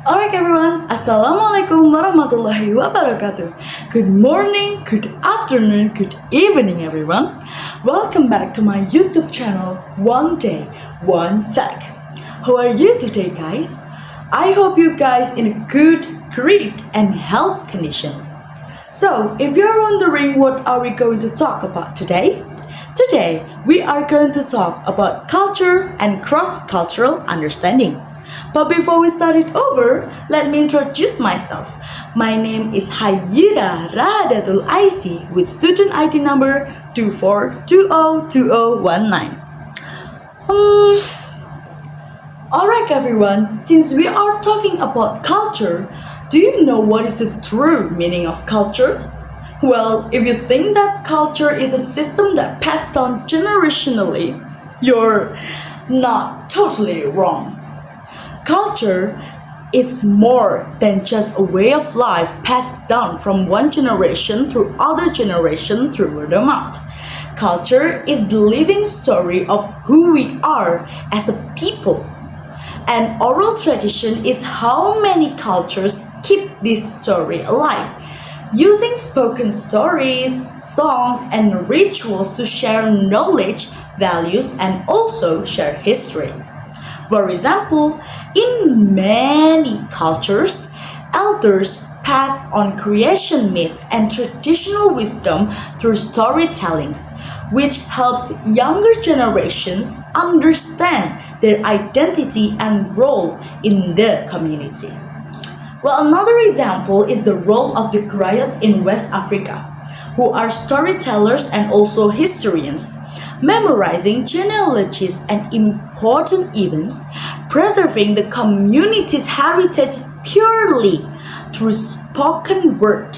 Alright everyone, Assalamualaikum warahmatullahi wabarakatuh. Good morning, good afternoon, good evening everyone. Welcome back to my YouTube channel, One Day, One Fact. How are you today guys? I hope you guys in a good, great and health condition. So, if you're wondering what are we going to talk about today? Today, we are going to talk about culture and cross-cultural understanding. But before we start it over, let me introduce myself. My name is Hayira Radatul Aisi with student ID number 24202019. Alright everyone, since we are talking about culture, do you know what is the true meaning of culture? Well, if you think that culture is a system that passed down generationally, you're not totally wrong. Culture is more than just a way of life passed down from one generation through other generation through word of mouth. Culture is the living story of who we are as a people. And oral tradition is how many cultures keep this story alive, using spoken stories, songs, and rituals to share knowledge, values, and also share history. For example, in many cultures, elders pass on creation myths and traditional wisdom through storytellings, which helps younger generations understand their identity and role in the community. Well, another example is the role of the griots in West Africa, who are storytellers and also historians, memorizing genealogies and important events, preserving the community's heritage purely through spoken word.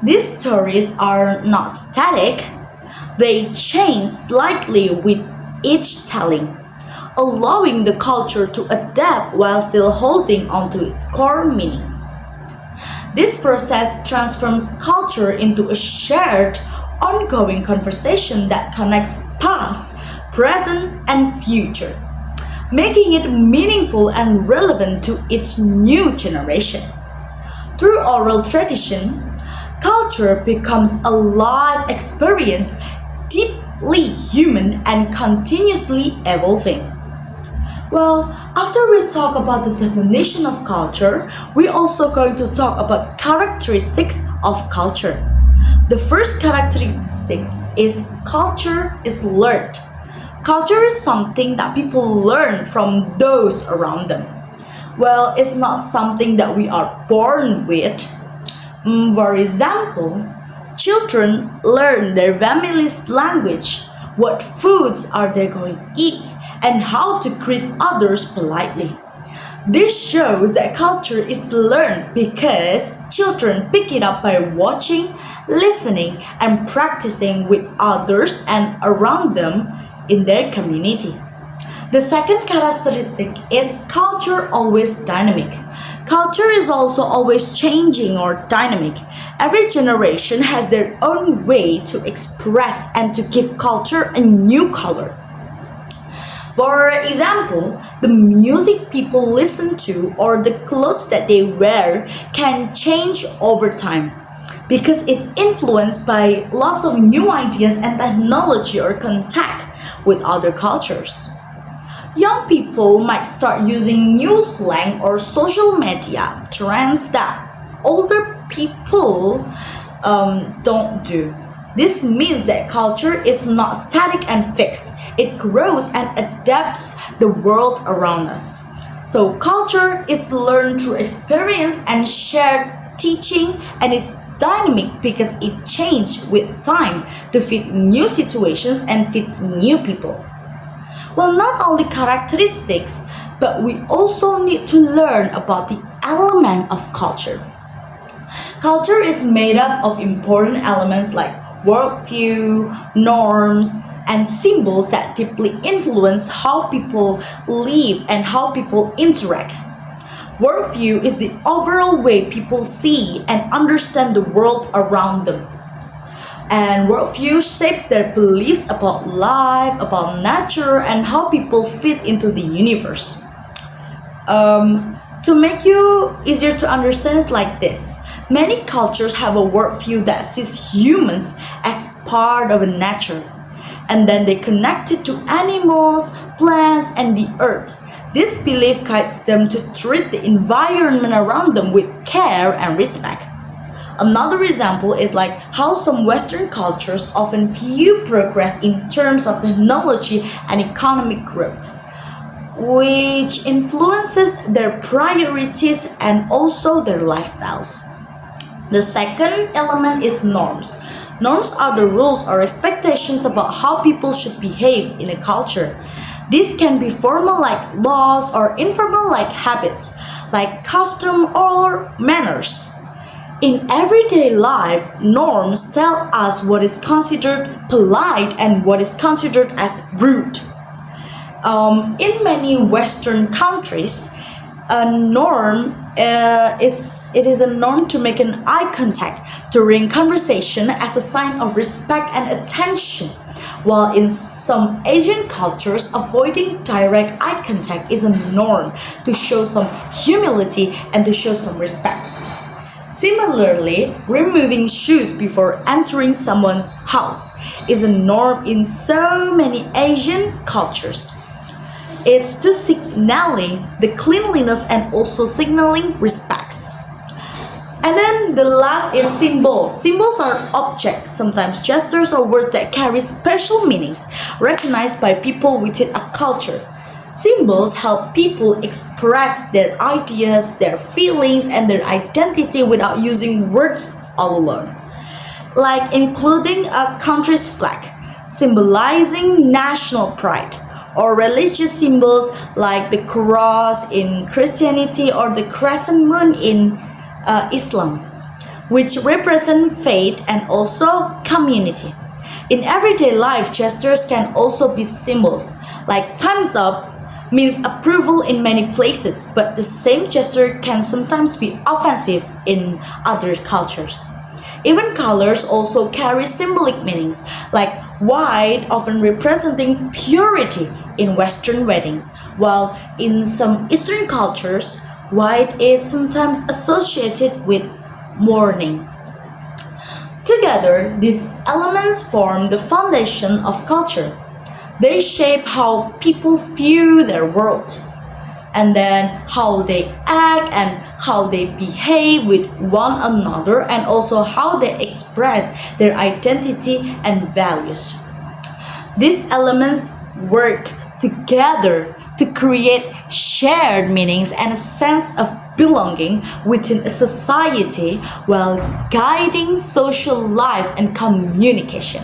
These stories are not static, they change slightly with each telling, allowing the culture to adapt while still holding onto its core meaning. This process transforms culture into a shared, ongoing conversation that connects past, present, and future, making it meaningful and relevant to each new generation. Through oral tradition, culture becomes a live experience, deeply human and continuously evolving. Well, after we talk about the definition of culture, we're also going to talk about characteristics of culture. The first characteristic is culture is learned. Culture is something that people learn from those around them. Well, it's not something that we are born with. For example, children learn their family's language, what foods are they going to eat, and how to greet others politely. This shows that culture is learned because children pick it up by watching, listening, and practicing with others and around them in their community. The second characteristic is culture always dynamic. Culture is also always changing or dynamic. Every generation has their own way to express and to give culture a new color. For example, the music people listen to or the clothes that they wear can change over time because it's influenced by lots of new ideas and technology or contact with other cultures. Young people might start using new slang or social media trends that older people don't do. This means that culture is not static and fixed. It grows and adapts the world around us. So culture is learned through experience and shared teaching, and it's dynamic because it changes with time to fit new situations and fit new people. Well, not only characteristics, but we also need to learn about the element of culture. Culture is made up of important elements like worldview, norms, and symbols that deeply influence how people live and how people interact. Worldview is the overall way people see and understand the world around them. And worldview shapes their beliefs about life, about nature, and how people fit into the universe. To make you easier to understand, it's like this. Many cultures have a worldview that sees humans as part of nature, and then they connect it to animals, plants, and the earth. This belief guides them to treat the environment around them with care and respect. Another example is like how some Western cultures often view progress in terms of technology and economic growth, which influences their priorities and also their lifestyles. The second element is norms. Norms are the rules or expectations about how people should behave in a culture. These can be formal like laws or informal like habits, like custom or manners. In everyday life, norms tell us what is considered polite and what is considered as rude. In many Western countries, a norm it is a norm to make an eye contact during conversation as a sign of respect and attention, while in some Asian cultures, avoiding direct eye contact is a norm to show some humility and to show some respect. Similarly, removing shoes before entering someone's house is a norm in so many Asian cultures. It's to signaling the cleanliness and also signaling respects. And then the last is symbols. Symbols are objects, sometimes gestures or words that carry special meanings recognized by people within a culture. Symbols help people express their ideas, their feelings, and their identity without using words alone. Like including a country's flag, symbolizing national pride, or religious symbols like the cross in Christianity or the crescent moon in Islam, which represent faith and also community. In everyday life, gestures can also be symbols, like thumbs up means approval in many places, but the same gesture can sometimes be offensive in other cultures. Even colors also carry symbolic meanings, like white often representing purity in Western weddings, while in some Eastern cultures, white is sometimes associated with mourning. Together, these elements form the foundation of culture. They shape how people view their world, and then how they act and how they behave with one another, and also how they express their identity and values. These elements work together to create shared meanings and a sense of belonging within a society while guiding social life and communication.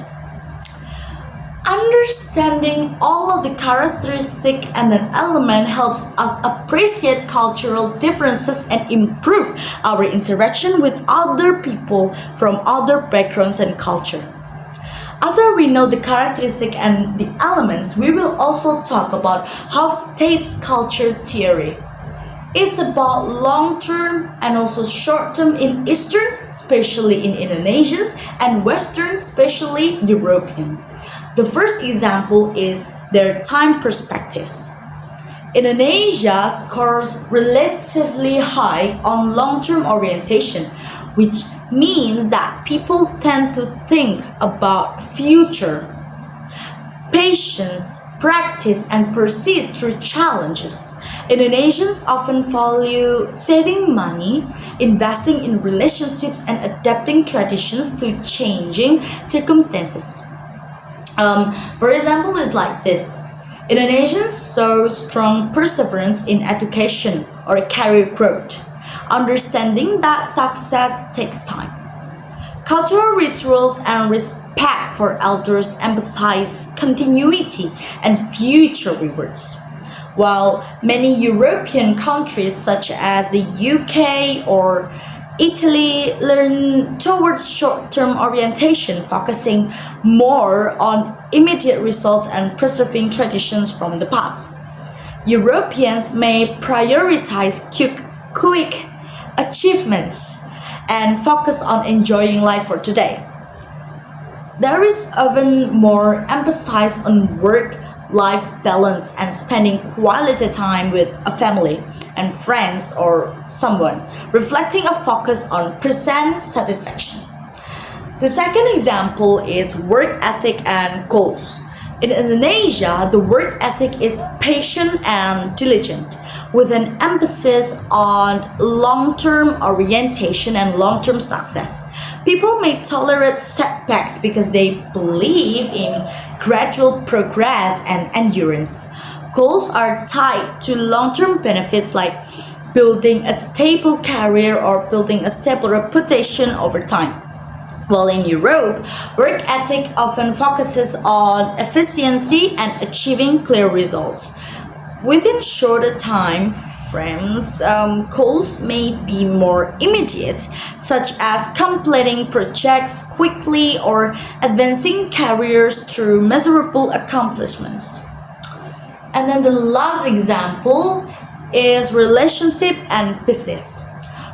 Understanding all of the characteristic and an element helps us appreciate cultural differences and improve our interaction with other people from other backgrounds and culture. After we know the characteristic and the elements, we will also talk about how states culture theory. It's about long-term and also short-term in Eastern, especially in Indonesians, and Western, especially European. The first example is their time perspectives. Indonesia scores relatively high on long-term orientation, which means that people tend to think about future, patience, practice, and persist through challenges. Indonesians often value saving money, investing in relationships, and adapting traditions to changing circumstances. For example, is like this. Indonesians show strong perseverance in education or career growth, understanding that success takes time. Cultural rituals and respect for elders emphasize continuity and future rewards. While many European countries such as the UK or Italy learn towards short-term orientation, focusing more on immediate results and preserving traditions from the past. Europeans may prioritize quick achievements and focus on enjoying life for today. There is often more emphasis on work life balance and spending quality time with a family and friends or someone, reflecting a focus on present satisfaction. The second example is work ethic and goals. In Indonesia, the work ethic is patient and diligent, with an emphasis on long term orientation and long term success. People may tolerate setbacks because they believe in gradual progress and endurance. Goals are tied to long term benefits like building a stable career or building a stable reputation over time. While in Europe, work ethic often focuses on efficiency and achieving clear results. Within shorter time frames, goals may be more immediate, such as completing projects quickly or advancing careers through measurable accomplishments. And then the last example is relationship and business.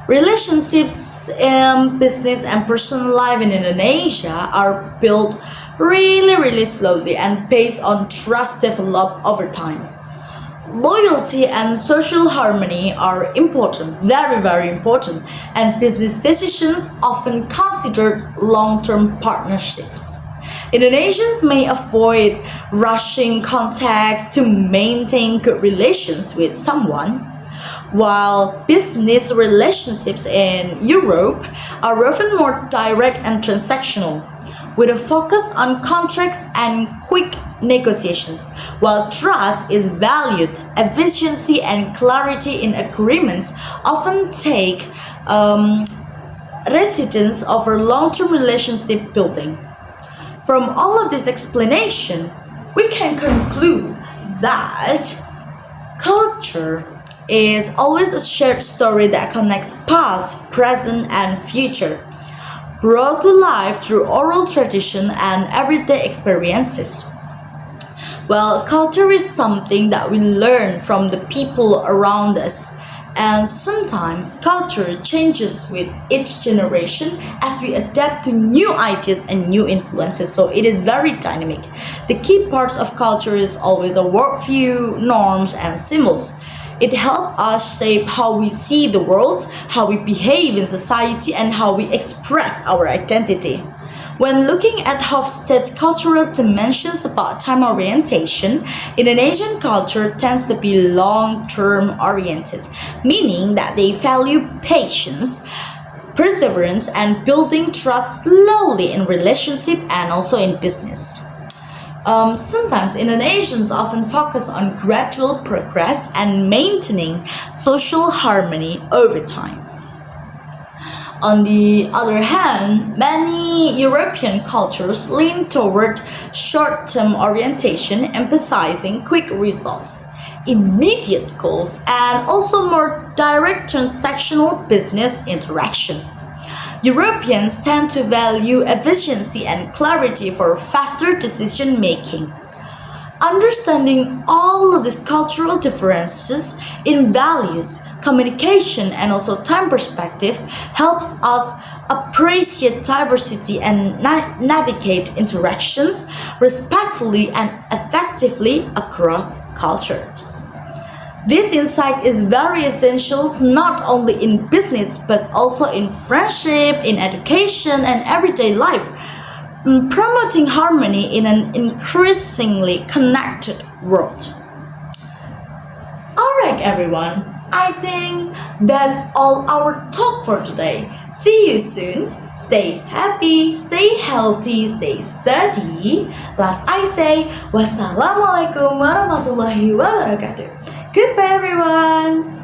Relationships in business and personal life in Indonesia are built really slowly and based on trust developed over time. Loyalty and social harmony are important, very important, and business decisions often consider long-term partnerships. Indonesians may avoid rushing contacts to maintain good relations with someone, while business relationships in Europe are often more direct and transactional, with a focus on contracts and quick negotiations. While trust is valued, efficiency and clarity in agreements often take precedence over long-term relationship building. From all of this explanation, we can conclude that culture is always a shared story that connects past, present, and future, brought to life through oral tradition and everyday experiences. Well, culture is something that we learn from the people around us, and sometimes culture changes with each generation as we adapt to new ideas and new influences, so it is very dynamic. The key parts of culture is always a worldview, norms, and symbols. It helps us shape how we see the world, how we behave in society, and how we express our identity. When looking at Hofstede's cultural dimensions about time orientation, Indonesian culture tends to be long-term oriented, meaning that they value patience, perseverance, and building trust slowly in relationship and also in business. Sometimes Indonesians often focus on gradual progress and maintaining social harmony over time. On the other hand, many European cultures lean toward short-term orientation, emphasizing quick results, immediate goals, and also more direct transactional business interactions. Europeans tend to value efficiency and clarity for faster decision making. Understanding all of these cultural differences in values, communication, and also time perspectives helps us appreciate diversity and navigate interactions respectfully and effectively across cultures. This insight is very essential not only in business but also in friendship, in education, and everyday life, promoting harmony in an increasingly connected world. Alright, everyone, I think that's all our talk for today. See you soon. Stay happy, stay healthy, stay steady. Last I say, wassalamualaikum warahmatullahi wabarakatuh. Goodbye, everyone.